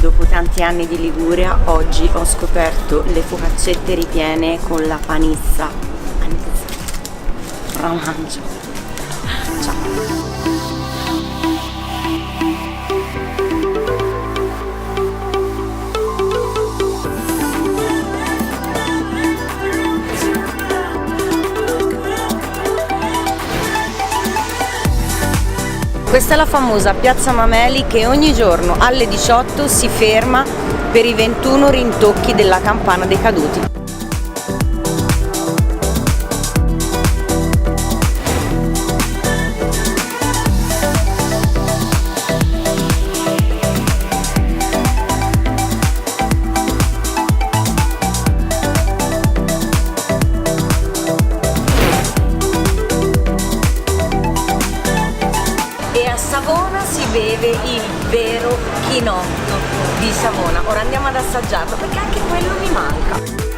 Dopo tanti anni di Liguria, oggi ho scoperto le focaccette ripiene con la panissa. La mangio. Ciao. Questa è la famosa Piazza Mameli che ogni giorno alle 18 si ferma per i 21 rintocchi della campana dei caduti. E a Savona si beve il vero chinotto di Savona. Ora andiamo ad assaggiarlo perché anche quello mi manca.